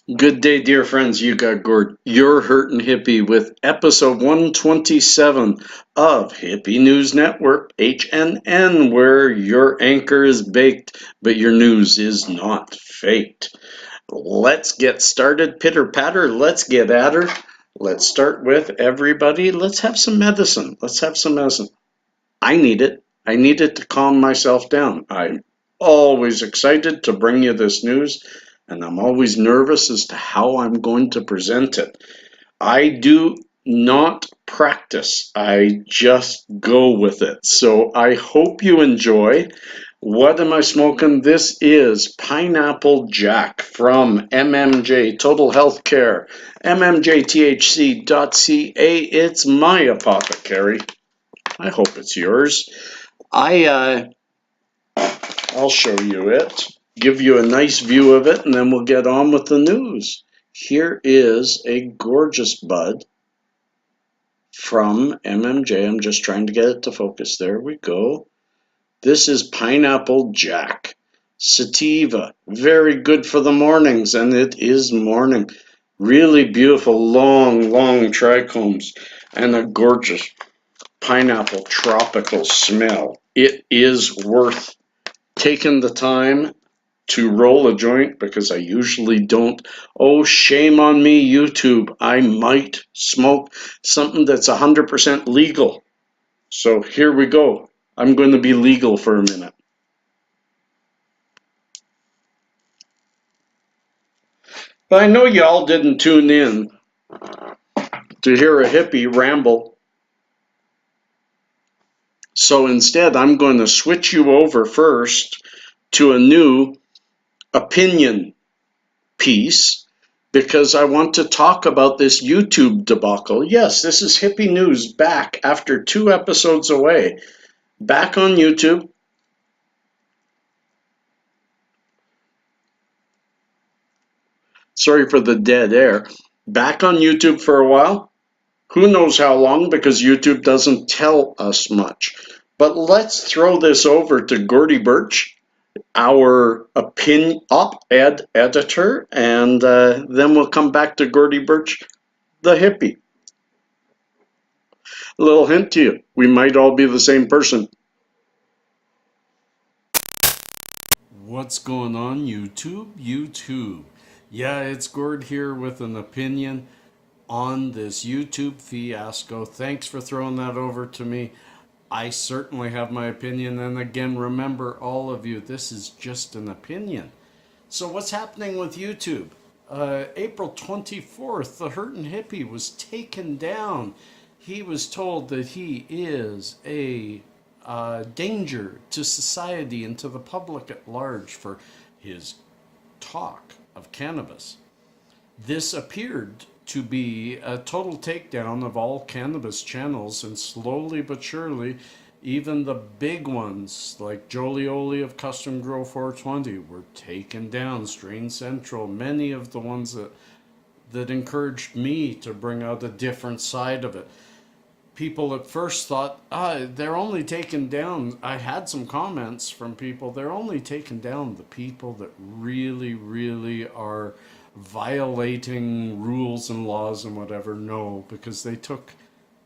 Good day, dear friends. You got Gord, your hurtin' hippie, with episode 127 of Hippie News Network, HNN, where your anchor is baked, but your news is not faked. Let's get started. Pitter patter, let's get at her. Let's start with everybody. Let's have some medicine. Let's have some medicine. I need it. I need it to calm myself down. I'm always excited to bring you this news, and I'm always nervous as to how I'm going to present it. I do not practice, I just go with it. So I hope you enjoy. What am I smoking? This is Pineapple Jack from MMJ Total Healthcare, mmjthc.ca. It's my apothecary. I hope it's yours. I'll show you it, give you a nice view of it, and then we'll get on with the news. Here is a gorgeous bud from MMJ. I'm just trying to get it to focus. There we go. This is Pineapple Jack. Sativa, very good for the mornings, and it is morning. Really beautiful, long trichomes, and a gorgeous pineapple tropical smell. It is worth taking the time to roll a joint because I usually don't. Oh, shame on me, YouTube. I might smoke something that's 100% legal. So here we go. I'm going to be legal for a minute. But I know y'all didn't tune in to hear a hippie ramble. So instead, I'm going to switch you over first to a new opinion piece because I want to talk about this YouTube debacle. Yes, this is Hippie News back after 2 episodes away. Back on YouTube. Sorry for the dead air. Back on YouTube for a while. Who knows how long, because YouTube doesn't tell us much. But let's throw this over to Gordy Birch, our op-ed editor, and then we'll come back to Gordy Birch, the hippie. A little hint to you, we might all be the same person. What's going on, YouTube? YouTube. Yeah, it's Gord here with an opinion on this YouTube fiasco. Thanks for throwing that over to me. I certainly have my opinion. And again, remember, all of you, this is just an opinion. So, what's happening with YouTube? April 24th, the Hurtin' Hippie was taken down. He was told that he is a danger to society and to the public at large for his talk of cannabis. This appeared to be a total takedown of all cannabis channels, and slowly but surely, even the big ones like Jolioli of Custom Grow 420 were taken down. Strain Central, many of the ones that encouraged me to bring out a different side of it. People at first thought, they're only taking down, I had some comments from people, they're only taking down the people that really are violating rules and laws and whatever. No, because they took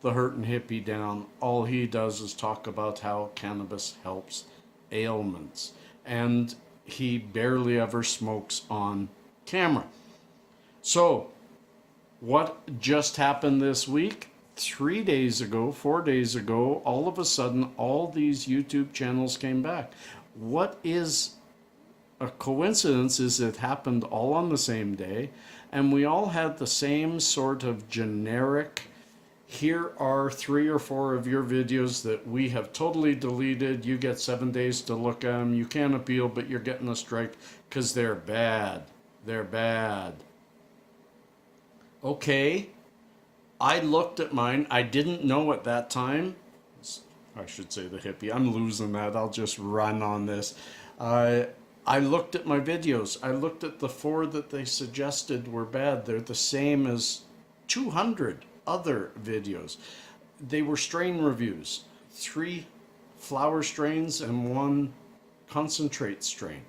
the Hurtin' Hippie down. All he does is talk about how cannabis helps ailments, and he barely ever smokes on camera. So, what just happened this week? 3 days ago, 4 days ago, all of a sudden, all these YouTube channels came back. What is a coincidence is it happened all on the same day, and we all had the same sort of generic, here are 3 or 4 of your videos that we have totally deleted. You get 7 days to look at them. You can't appeal, but you're getting a strike because they're bad. They're bad. Okay. I looked at mine. I didn't know at that time. I should say the hippie. I'm losing that. I'll just run on this. I looked at my videos. I looked at the 4 that they suggested were bad. They're the same as 200 other videos. They were strain reviews. 3 flower strains and 1 concentrate strain.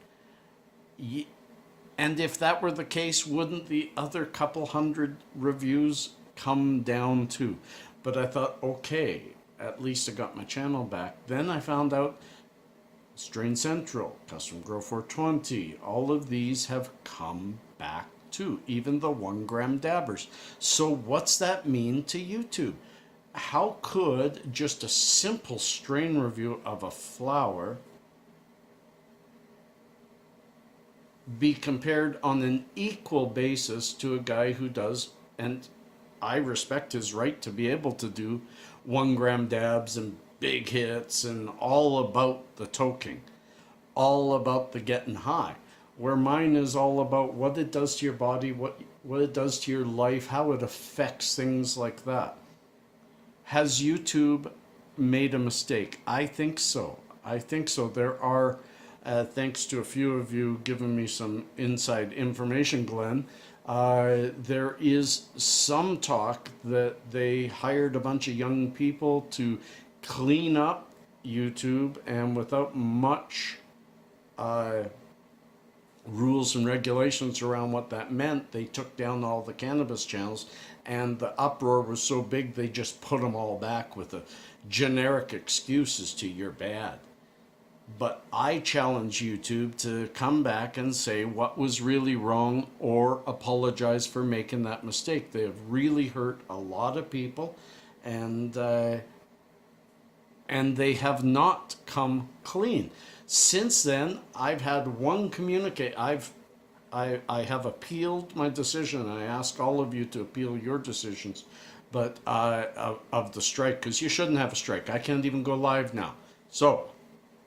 And if that were the case, wouldn't the other couple hundred reviews come down too? But I thought, okay, at least I got my channel back. Then I found out Strain Central, Custom Grow 420, all of these have come back too, even the 1 gram dabbers. So what's that mean to YouTube? How could just a simple strain review of a flower be compared on an equal basis to a guy who does, and I respect his right to be able to do 1 gram dabs and big hits and all about the toking, all about the getting high, where mine is all about what it does to your body, what it does to your life, how it affects things like that. Has YouTube made a mistake? I think so. There are, thanks to a few of you giving me some inside information, Glenn, there is some talk that they hired a bunch of young people to clean up YouTube, and without much rules and regulations around what that meant, they took down all the cannabis channels, and the uproar was so big they just put them all back with the generic excuses to "you're bad." But I challenge YouTube to come back and say what was really wrong, or apologize for making that mistake. They have really hurt a lot of people, and they have not come clean. Since then, I've had one communicate. I have appealed my decision. I ask all of you to appeal your decisions, but of the strike, because you shouldn't have a strike. I can't even go live now. So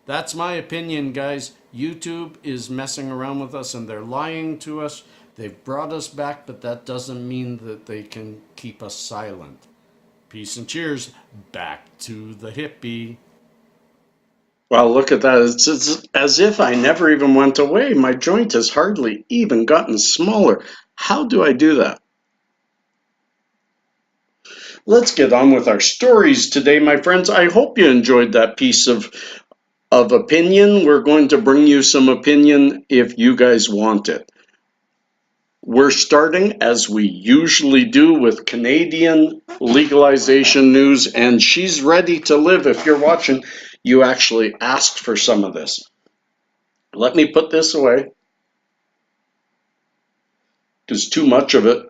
that's my opinion, guys. YouTube is messing around with us, and they're lying to us. They've brought us back, but that doesn't mean that they can keep us silent. Peace and cheers. Back to the hippie. Wow, look at that. It's as if I never even went away. My joint has hardly even gotten smaller. How do I do that? Let's get on with our stories today, my friends. I hope you enjoyed that piece of opinion. We're going to bring you some opinion if you guys want it. We're starting, as we usually do, with Canadian legalization news, and she's ready to live. If you're watching, you actually asked for some of this. Let me put this away, because too much of it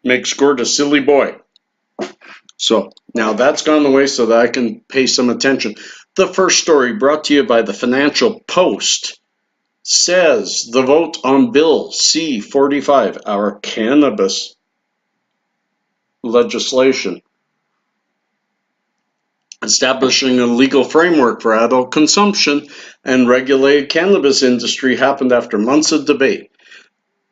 makes Gord a silly boy. So now that's gone away so that I can pay some attention. The first story, brought to you by the Financial Post, says the vote on Bill C-45, our cannabis legislation, establishing a legal framework for adult consumption and regulated cannabis industry, happened after months of debate.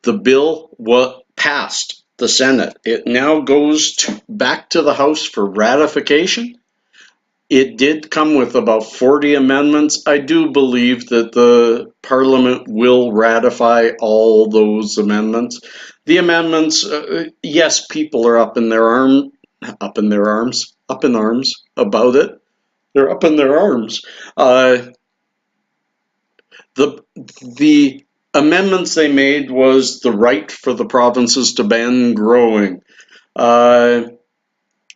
The bill was passed the Senate. It now goes back to the House for ratification. It did come with about 40 amendments. I do believe that the Parliament will ratify all those amendments. The amendments, yes, people are up in arms about it. They're up in their arms. The amendments they made was the right for the provinces to ban growing.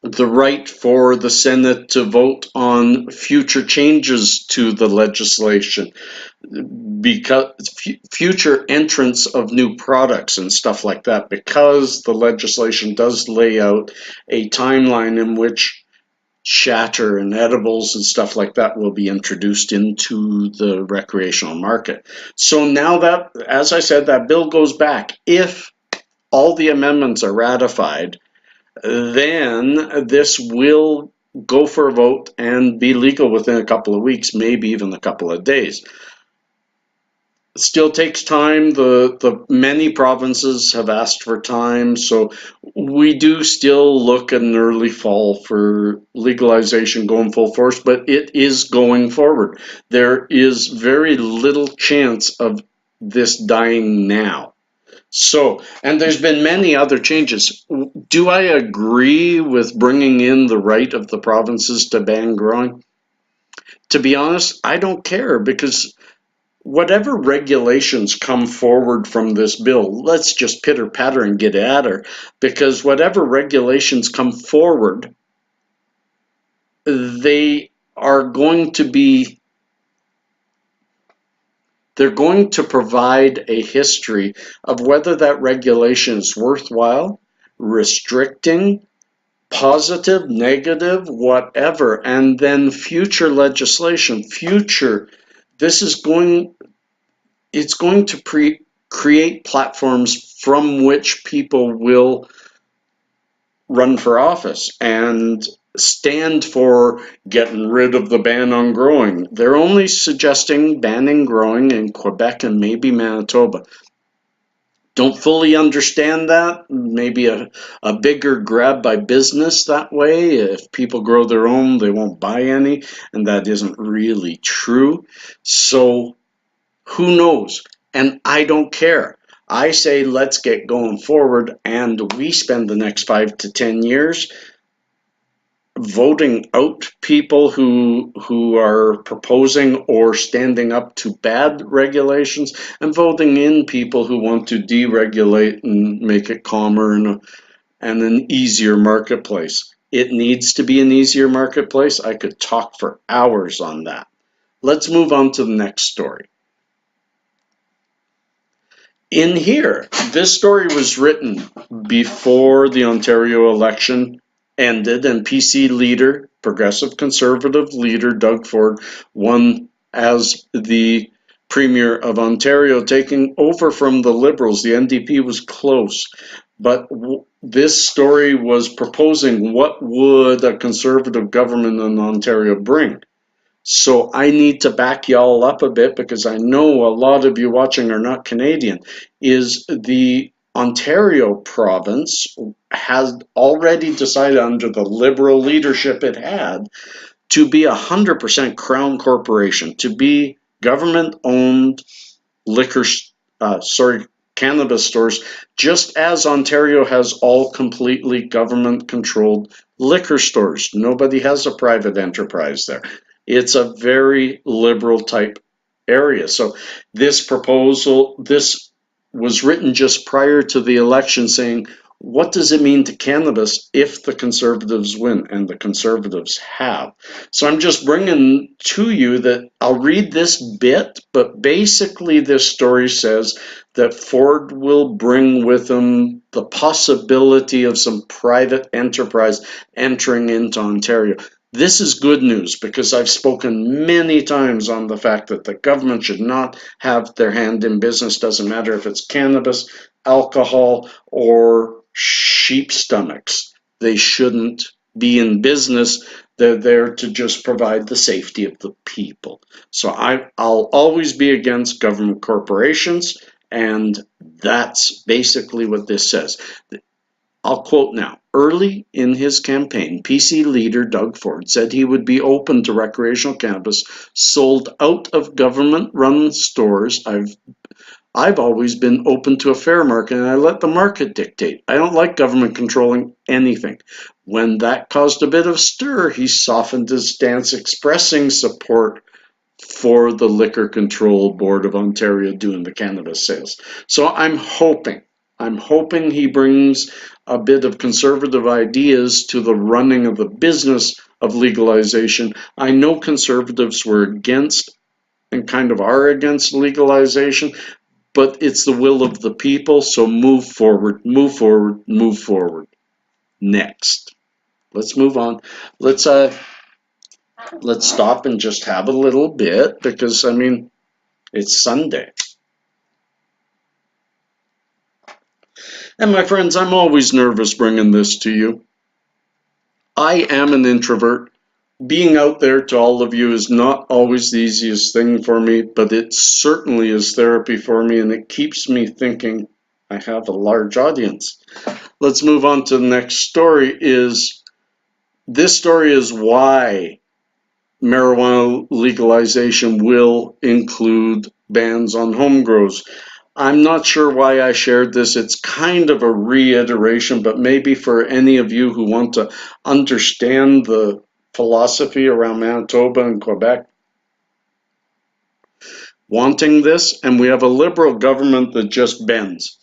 The right for the Senate to vote on future changes to the legislation, because future entrance of new products and stuff like that, because the legislation does lay out a timeline in which shatter and edibles and stuff like that will be introduced into the recreational market. So now that, as I said, that bill goes back. If all the amendments are ratified, then this will go for a vote and be legal within a couple of weeks, maybe even a couple of days. It still takes time. The many provinces have asked for time, so we do still look at an early fall for legalization going full force, but it is going forward. There is very little chance of this dying now. So, and there's been many other changes. Do I agree with bringing in the right of the provinces to ban growing? To be honest, I don't care, because whatever regulations come forward from this bill, let's just pitter patter and get at her, because whatever regulations come forward, they are going to be, they're going to provide a history of whether that regulation is worthwhile, restricting, positive, negative, whatever, and then future legislation, this is going, it's going to create platforms from which people will run for office and stand for getting rid of the ban on growing. They're only suggesting banning growing in Quebec and maybe Manitoba. Don't fully understand that. Maybe a bigger grab by business that way. If people grow their own, they won't buy any, and that isn't really true. So who knows? And I don't care. I say let's get going forward, and we spend the next 5 to 10 years voting out people who are proposing or standing up to bad regulations, and voting in people who want to deregulate and make it calmer and an easier marketplace. It needs to be an easier marketplace. I could talk for hours on that. Let's move on to the next story. In here, this story was written before the Ontario election ended, and PC leader, progressive conservative leader Doug Ford won as the Premier of Ontario, taking over from the Liberals. The NDP was close, but this story was proposing what would a conservative government in Ontario bring. So I need to back y'all up a bit, because I know a lot of you watching are not Canadian. Is the Ontario province has already decided, under the Liberal leadership it had, to be 100% Crown Corporation, to be government-owned cannabis stores, just as Ontario has all completely government-controlled liquor stores. Nobody has a private enterprise there. It's a very liberal type area. So this proposal, this was written just prior to the election, saying, what does it mean to cannabis if the Conservatives win? And the Conservatives have. So I'm just bringing to you that I'll read this bit, but basically this story says that Ford will bring with him the possibility of some private enterprise entering into Ontario. This is good news, because I've spoken many times on the fact that the government should not have their hand in business. Doesn't matter if it's cannabis, alcohol, or sheep stomachs. They shouldn't be in business. They're there to just provide the safety of the people. So I'll always be against government corporations, and that's basically what this says. I'll quote now. Early in his campaign, PC leader Doug Ford said he would be open to recreational cannabis sold out of government-run stores. I've always been open to a fair market, and I let the market dictate. I don't like government controlling anything. When that caused a bit of stir, he softened his stance, expressing support for the Liquor Control Board of Ontario doing the cannabis sales. So I'm hoping he brings a bit of conservative ideas to the running of the business of legalization. I know Conservatives were against and kind of are against legalization, but it's the will of the people, so move forward, move forward, move forward. Next. Let's move on. Let's stop and just have a little bit, because I mean, it's Sunday. And my friends, I'm always nervous bringing this to you. I am an introvert. Being out there to all of you is not always the easiest thing for me, but it certainly is therapy for me, and it keeps me thinking I have a large audience. Let's move on to the next story. This story is why marijuana legalization will include bans on home grows. I'm not sure why I shared this. It's kind of a reiteration, but maybe for any of you who want to understand the philosophy around Manitoba and Quebec. wanting this, and we have a Liberal government that just bends.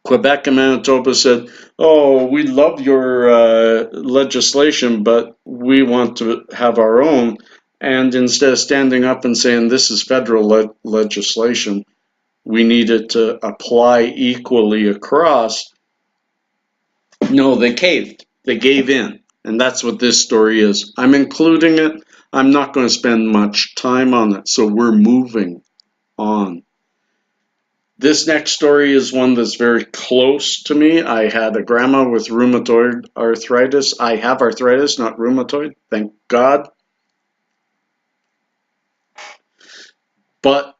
Quebec and Manitoba said, oh, we love your legislation, but we want to have our own. And instead of standing up and saying this is federal legislation, we need it to apply equally across, no, they caved. They gave in. And that's what this story is. I'm including it. I'm not going to spend much time on it. So we're moving on. This next story is one that's very close to me. I had a grandma with rheumatoid arthritis. I have arthritis, not rheumatoid, thank God. But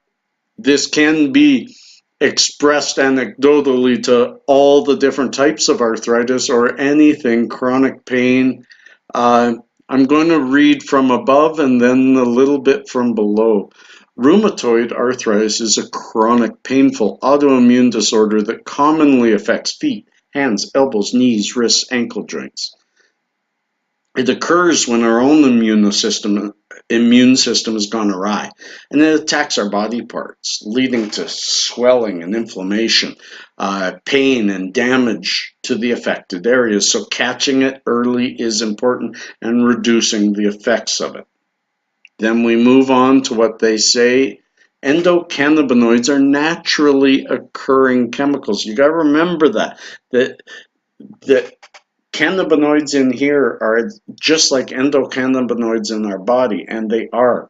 this can be expressed anecdotally to all the different types of arthritis or anything, chronic pain. I'm going to read from above and then a little bit from below. Rheumatoid arthritis is a chronic, painful autoimmune disorder that commonly affects feet, hands, elbows, knees, wrists, ankle joints. It occurs when our own immune system has gone awry, and it attacks our body parts, leading to swelling and inflammation, pain and damage to the affected areas. So catching it early is important and reducing the effects of it. Then we move on to what they say. Endocannabinoids are naturally occurring chemicals. You got to remember that cannabinoids in here are just like endocannabinoids in our body, and they are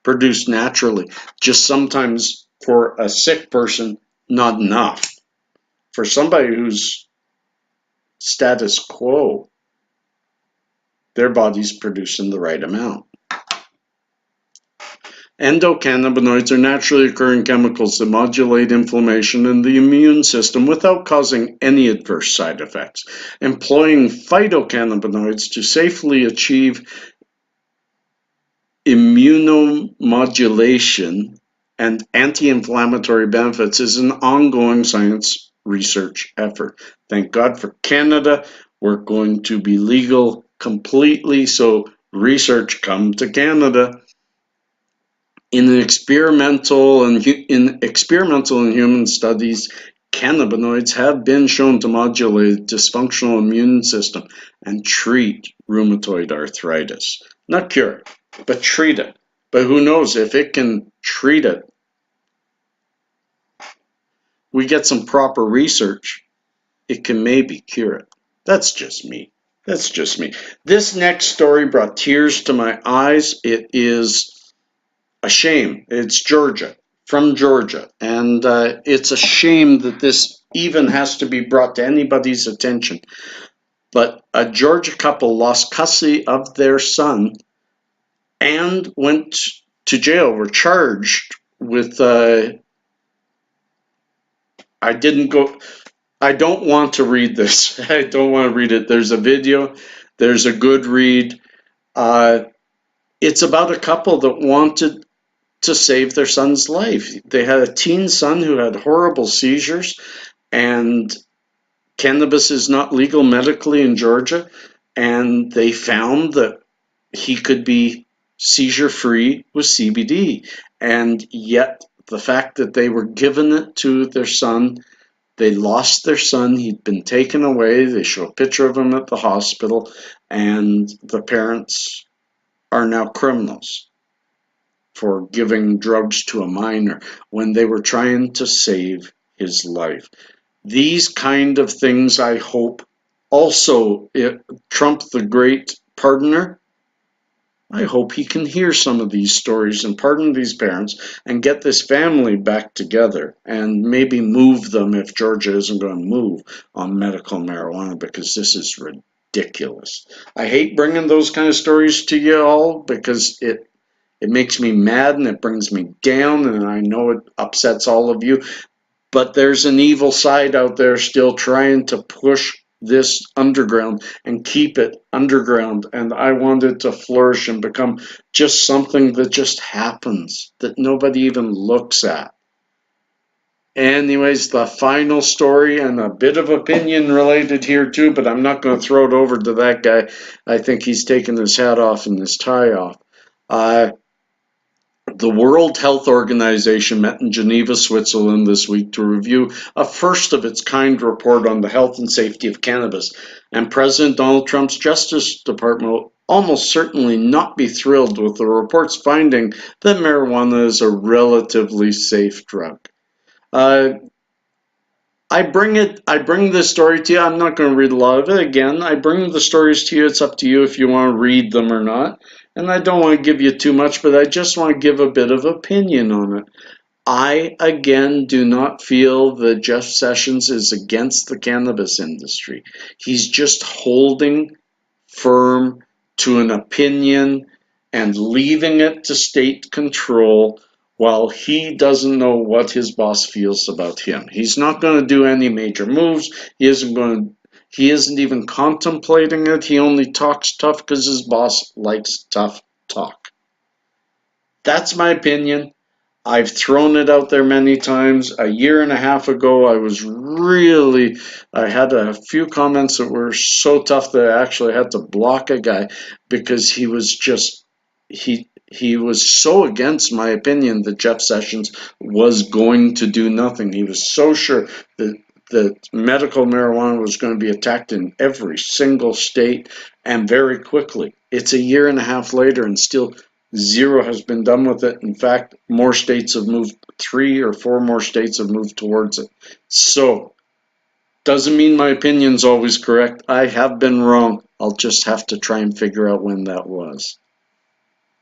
produced naturally. Just sometimes for a sick person, not enough. For somebody who's status quo, their body's producing the right amount. Endocannabinoids are naturally occurring chemicals that modulate inflammation in the immune system without causing any adverse side effects. Employing phytocannabinoids to safely achieve immunomodulation and anti-inflammatory benefits is an ongoing science research effort. Thank God for Canada. We're going to be legal completely, so research come to Canada. In experimental and human studies, cannabinoids have been shown to modulate dysfunctional immune system and treat rheumatoid arthritis. Not cure it, but treat it. But who knows, if it can treat it, we get some proper research, it can maybe cure it. That's just me. This next story brought tears to my eyes. It is a shame. It's from Georgia. And it's a shame that this even has to be brought to anybody's attention. But a Georgia couple lost custody of their son and went to jail, were charged with, I don't want to read this. I don't want to read it. There's a video. There's a good read. It's about a couple that wanted to save their son's life. They had a teen son who had horrible seizures, and cannabis is not legal medically in Georgia, and they found that he could be seizure-free with CBD. And yet, the fact that they were giving it to their son, they lost their son. He'd been taken away. They show a picture of him at the hospital, and the parents are now criminals for giving drugs to a minor when they were trying to save his life. These kind of things, I hope, also, Trump, the great pardoner, I hope he can hear some of these stories and pardon these parents and get this family back together and maybe move them if Georgia isn't going to move on medical marijuana, because this is ridiculous. I hate bringing those kind of stories to you all because it makes me mad and it brings me down, and I know it upsets all of you. But there's an evil side out there still trying to push this underground and keep it underground. And I want it to flourish and become just something that just happens, that nobody even looks at. Anyways, the final story, and a bit of opinion related here too, but I'm not going to throw it over to that guy. I think he's taking his hat off and his tie off. The World Health Organization met in Geneva, Switzerland this week to review a first of its kind report on the health and safety of cannabis, and President Donald Trump's Justice Department will almost certainly not be thrilled with the report's finding that marijuana is a relatively safe drug. Uh, I bring this story to you. I'm not going to read a lot of it again. I bring the stories to you. It's up to you if you want to read them or not. And I don't want to give you too much, but I just want to give a bit of opinion on it. I, again, do not feel that Jeff Sessions is against the cannabis industry. He's just holding firm to an opinion and leaving it to state control while he doesn't know what his boss feels about him. He's not going to do any major moves. He isn't even contemplating it. He only talks tough because his boss likes tough talk. That's my opinion. I've thrown it out there many times. A year and a half ago, I had a few comments that were so tough that I actually had to block a guy because he was so against my opinion that Jeff Sessions was going to do nothing. He was so sure that medical marijuana was going to be attacked in every single state and very quickly. It's a year and a half later and still zero has been done with it. In fact, more states have moved, 3 or 4 more states have moved towards it. So, doesn't mean my opinion's always correct. I have been wrong. I'll just have to try and figure out when that was.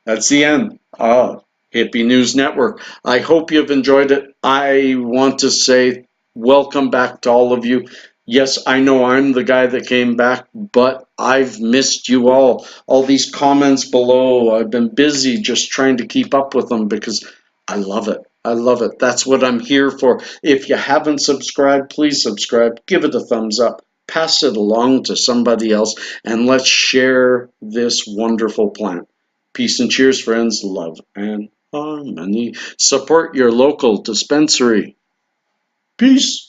That's the end of Hippie News Network. I hope you've enjoyed it. I want to say welcome back to all of you. Yes, I know I'm the guy that came back, but I've missed you all. All these comments below, I've been busy just trying to keep up with them because I love it. I love it. That's what I'm here for. If you haven't subscribed, please subscribe. Give it a thumbs up. Pass it along to somebody else, and let's share this wonderful plant. Peace and cheers, friends. Love and harmony. Support your local dispensary. Peace.